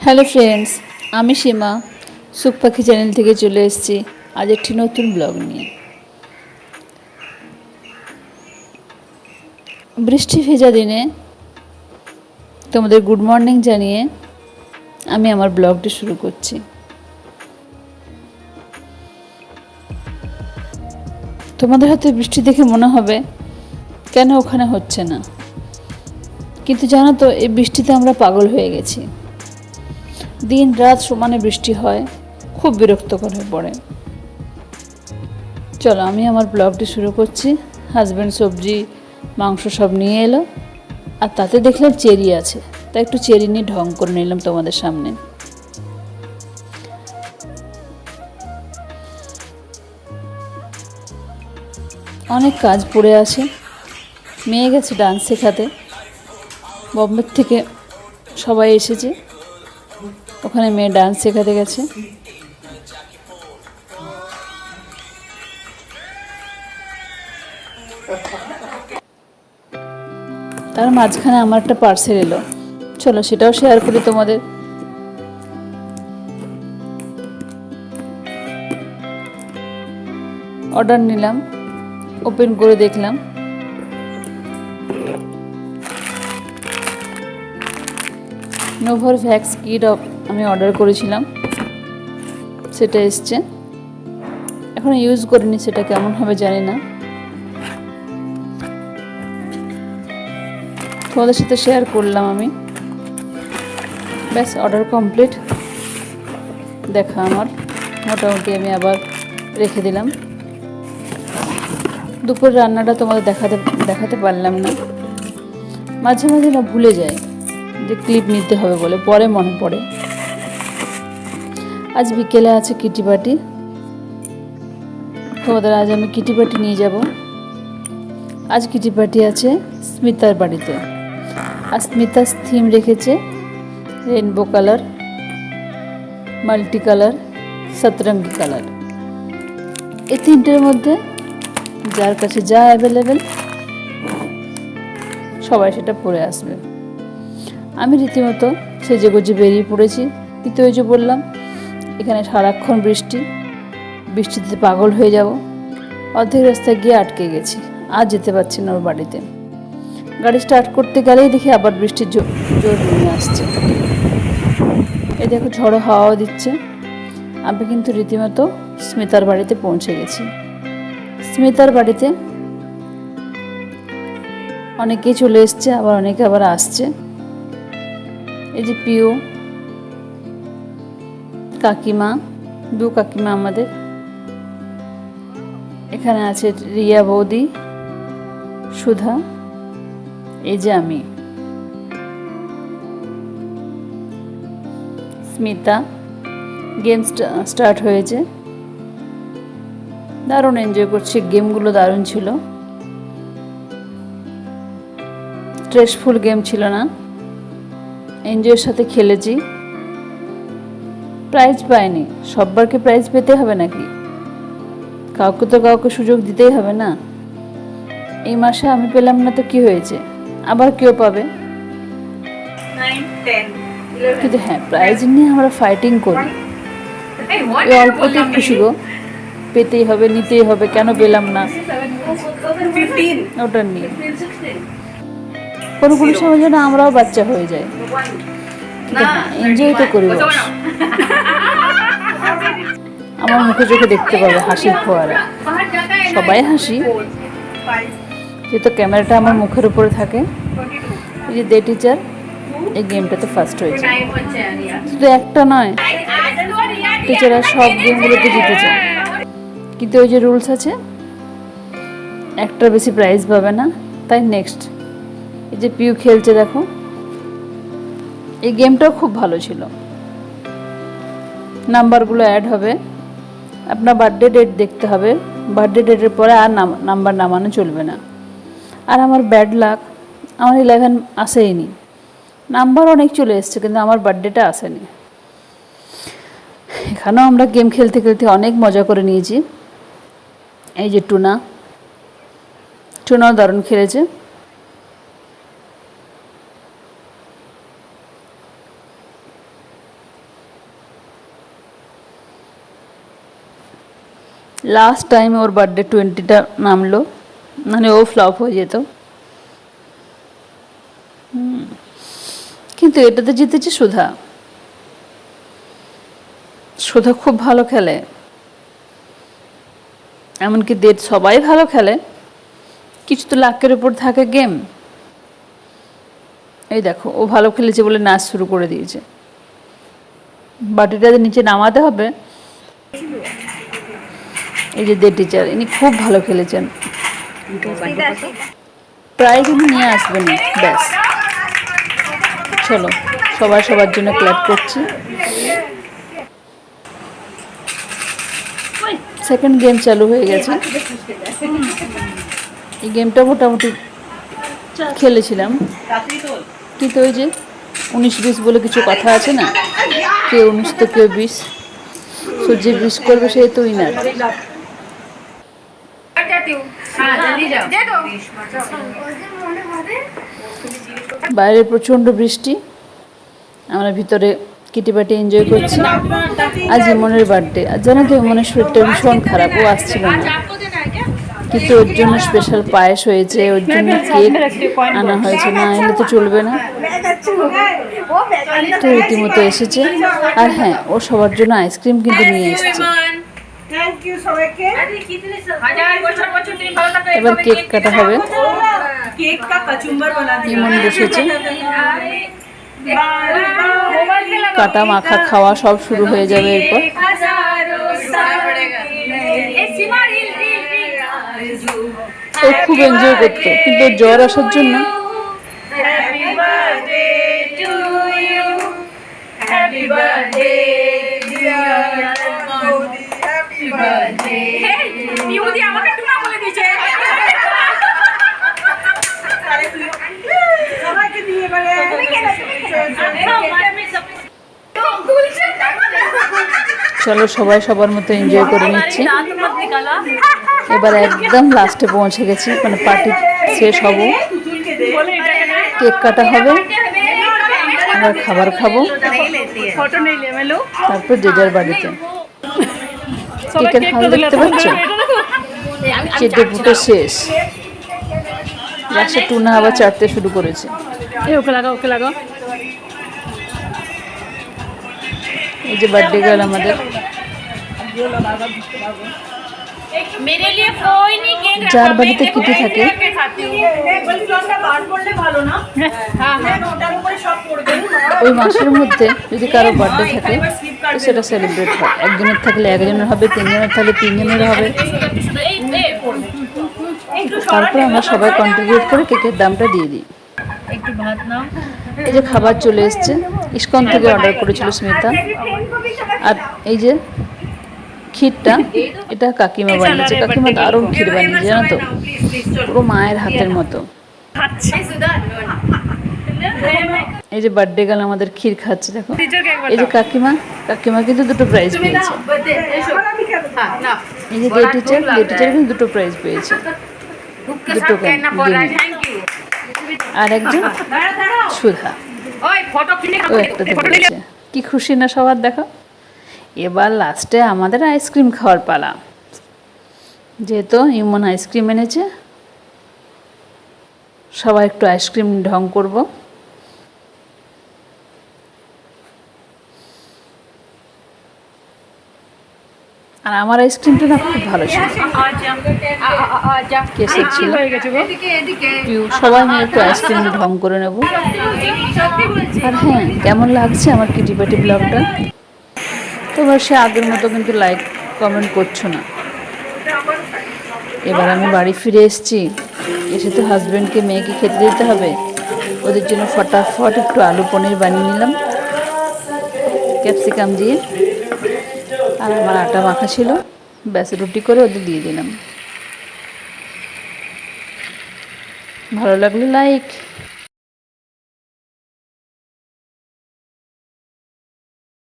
Hello friends, আমি সীমা সুখ পাখি চ্যানেল থেকে চলে এসেছি আজ একটি নতুন ব্লগ নিয়ে। বৃষ্টি ভেজা দিনে তোমাদের গুড মর্নিং জানিয়ে আমি আমার ব্লগটি শুরু করছি। তোমাদের হয়তো বৃষ্টি দেখে মনে হবে কেন ওখানে হচ্ছে না, কিন্তু জানো তো এই বৃষ্টিতে আমরা পাগল হয়ে গেছি। দিন রাত সমানে বৃষ্টি হয়, খুব বিরক্তকর হয়ে পড়ে। চলো আমি আমার ব্লগটি শুরু করছি। হাজব্যান্ড সবজি মাংস সব নিয়ে এলো, আর তাতে দেখলাম চেরি আছে, তাই একটু চেরি নিয়ে ঢং করে নিলাম তোমাদের সামনে। অনেক কাজ পড়ে আছে। মেয়ে গেছে ডান্স শেখাতে, বম্বে থেকে সবাই এসেছে, ওখানে মেয়ে ডান্স শেখাতে গেছে। তার মাঝখানে আমার একটা পার্সেল এলো, চলো সেটাও শেয়ার করি তোমাদের। অর্ডার নিলাম, ওপেন করে দেখলাম নোভোভ্যাক্স কিট আমি অর্ডার করেছিলাম, সেটা এসছে। এখন ইউজ করিনি, সেটা কেমন হবে জানি না, তোমাদের সাথে শেয়ার করলাম আমি। ব্যাস, অর্ডার কমপ্লিট। দেখা আমার মোটামুটি আমি আবার রেখে দিলাম। দুপুর রান্নাটা তোমাদের দেখাতে পারলাম না, মাঝে মাঝে না ভুলে যায় যে ক্লিপ নিতে হবে বলে, পরে মনে পড়ে। আজ বিকেলে আছে কিটি পার্টি, তোমাদের আজ আমি কিটি পার্টি নিয়ে যাব। আজ কিটি পার্টি আছে স্মিতার বাড়িতে, আর স্মিতার থিম রেখেছে রেনবো কালার, মাল্টি কালার, সতরঙ্গি কালার। এই তিনটের মধ্যে যার কাছে যা অ্যাভেলেবেল সবাই সেটা পরে আসবে। আমি রীতিমতো সেজেগুজে বেরিয়ে পড়েছি, কিন্তু ওই যে বললাম এখানে সারাক্ষণ বৃষ্টিতে পাগল হয়ে যাব। অর্ধেক রাস্তায় গিয়ে আটকে গেছি, আর যেতে পারছি না ওর বাড়িতে। গাড়ি স্টার্ট করতে গেলেই দেখি আবার বৃষ্টির জোর নেমে আসছে। এই দেখো ঝড়ো হাওয়াও দিচ্ছে। আমি কিন্তু রীতিমতো স্মিতার বাড়িতে পৌঁছে গেছি। স্মিতার বাড়িতে অনেকেই চলে এসছে, আবার অনেকে আবার আসছে। এই যে পিউ কাকিমা, দু কাকিমা আমাদের এখানে আছে, রিয়া বৌদি, সুধা, এই যে আমি, স্মিতা। গেম স্টার্ট হয়েছে, দারুণ এনজয় করছি, গেমগুলো দারুণ ছিল, স্ট্রেসফুল গেম ছিল না, এনজয়ের সাথে খেলেছি। প্রাইজ পাইনি, সববারকে প্রাইজ পেতে হবে নাকি? কাউকে তো কাউকে সুযোগ দিতেই হবে না। এই মাসে আমি পেলাম না তো কি হয়েছে, আবার কেউ পাবে। কিন্তু হ্যাঁ, প্রাইজ নিয়ে আমরা ফাইটিং করি, এই অল্পতেই খুশি গো, পেতেই হবে, নিতেই হবে, কেন পেলাম না ওটা নিয়ে। কোনো কোনো সময় যেন আমরাও বাচ্চা হয়ে যাই, কিন্তু হ্যাঁ, এনজয় তো করি। আমার মুখে চোখে দেখতে পাবে হাসির ফোয়ারা, সবাই হাসি, যেহেতু ক্যামেরাটা আমার মুখের উপরে থাকে। এই যে দে টিচার এই গেমটাতে ফার্স্ট হয়েছে, শুধু একটা নয়, টিচাররা সব গেমগুলোতে জিতেছে। কিন্তু ওই যে রুলস আছে, একটার বেশি প্রাইজ পাবে না, তাই নেক্সট। এই যে পিউ খেলছে দেখো, এই গেমটাও খুব ভালো ছিল। নাম্বারগুলো অ্যাড হবে, আপনার বার্থডে ডেট দেখতে হবে, বার্থডে ডেটের পরে আর নাম্বার নামানো চলবে না। আর আমার ব্যাড লাক, আমার 11 আসেইনি, নাম্বার অনেক চলে এসছে, কিন্তু আমার বার্থডেটা আসেনি। এখানেও আমরা গেম খেলতে খেলতে অনেক মজা করে নিয়েছি। এই যে টুনাও দারুণ খেলেছে। লাস্ট টাইম ওর বার্থডে 20টা নামলো, মানে ও ফ্লপ হয়ে যেত। কিন্তু এটাতে জিতেছে সুধা। সুধা খুব ভালো খেলে, এমনকি দেব সবাই ভালো খেলে, কিছু তো লাকের উপর থাকে গেম। এই দেখো ও ভালো খেলেছে বলে নাচ শুরু করে দিয়েছে। বাটিটা নিচে নামাতে হবে। এই যে দে টিচার, ইনি খুব ভালো খেলেছেন, প্রায় কিন্তু নিয়ে আসবেন। ব্যাস, চলো সবাই সবার জন্য ক্ল্যাপ করছি। সেকেন্ড গেম চালু হয়ে গেছে। এই গেমটা মোটামুটি খেলেছিলাম, কিন্তু ওই যে 19-20 বলে কিছু কথা আছে না, কেউ 19 তো কেউ 20, যে 20 করবে সে তো উইনার। বাইরে প্রচণ্ড বৃষ্টি, আমরা ভিতরে কিটিপাটি এনজয় করছি। আজ ইমনের বার্থডে, আর জানো তো ইমনের শরীরটা ভীষণ খারাপ, ও আসছিল না, কিন্তু ওর জন্য স্পেশাল পায়েস হয়েছে, ওর জন্য কেক আনা হয়েছে, না এলে তো চলবে না। তো রীতিমতো এসেছে। আর হ্যাঁ, ও সবার জন্য আইসক্রিম কিন্তু নিয়ে এসেছে। এবার কেক কাটা হবে। ইমন বসেছে, কাটা মাখা খাওয়া সব শুরু হয়ে যাবে এরপর। ও খুব এনজয় করতো, কিন্তু জ্বর আসার জন্য চলো সবাই সবার মতো এনজয় করে নিচ্ছি। এবার একদম লাস্টে পৌঁছে গেছি, মানে পার্টি শেষ হব, কেক কাটা হবে, আবার খাবার খাবো, তারপর যে যার বাড়িতে। কেকের হাল দেখতে পাচ্ছ, চেটে পুটে শেষ। লাস্টে টুনা আবার চাটতে শুরু করেছে। এই যে বার্থডে গার্ল আমাদের। যার বাড়িতে কিটি থাকে ওই মাসের মধ্যে যদি কারো বার্থডে থাকে তো সেটা সেলিব্রেট হয়। একজনের থাকলে একজনের হবে, তিনজনের থাকলে তিনজনের হবে। তারপরে আমরা সবাই কন্ট্রিবিউট করে কেকের দামটা দিয়ে দিই। এই যে খাবার চলে এসছে, ইস্কন থেকে অর্ডার করেছিল স্মিতা। আর এই যে ক্ষীরটা, এটা কাকিমা বানিয়েছে। কাকিমা দারুণ ক্ষীর বানিয়েছে জানো তো, পুরো মায়ের হাতের মতো। এই যে বার্থডে গার্ল আমাদের ক্ষীর খাচ্ছে, দেখো। এই যে কাকিমা, কাকিমা কিন্তু 2টো প্রাইজ পেয়েছে। এই যে দে টিচার কিন্তু 2টো প্রাইজ পেয়েছে, 2টো গেমে। আর একজন সুধা, ও একটাতে পেয়েছে। কি খুশি না সবার, দেখো। এবার লাস্টে আমাদের আইসক্রিম খাওয়ার পালা। যেহেতু ইমন আইসক্রিম এনেছে, সবাই একটু আইসক্রিম ঢং করব। আর আমার আইসক্রিমটা না খুব ভালো ছিল, কেসের ছিল। সবাই মিলে একটু আইসক্রিম ঢং করে নেব। আর হ্যাঁ, কেমন লাগছে আমার কিটিপাটি ব্লগটা? তোমরা সে আগের মতো কিন্তু লাইক কমেন্ট করছো না। এবার আমি বাড়ি ফিরে এসেছি, এসে তো হাজব্যান্ডকে মেয়েকে খেতে দিতে হবে। ওদের জন্য ফটাফট একটু আলু পনির বানিয়ে নিলাম ক্যাপসিকাম দিয়ে। আর আমার আটা মাখা ছিল, ব্যাস রুটি করে ওদের দিয়ে দিলাম। ভালো লাগলে লাইক।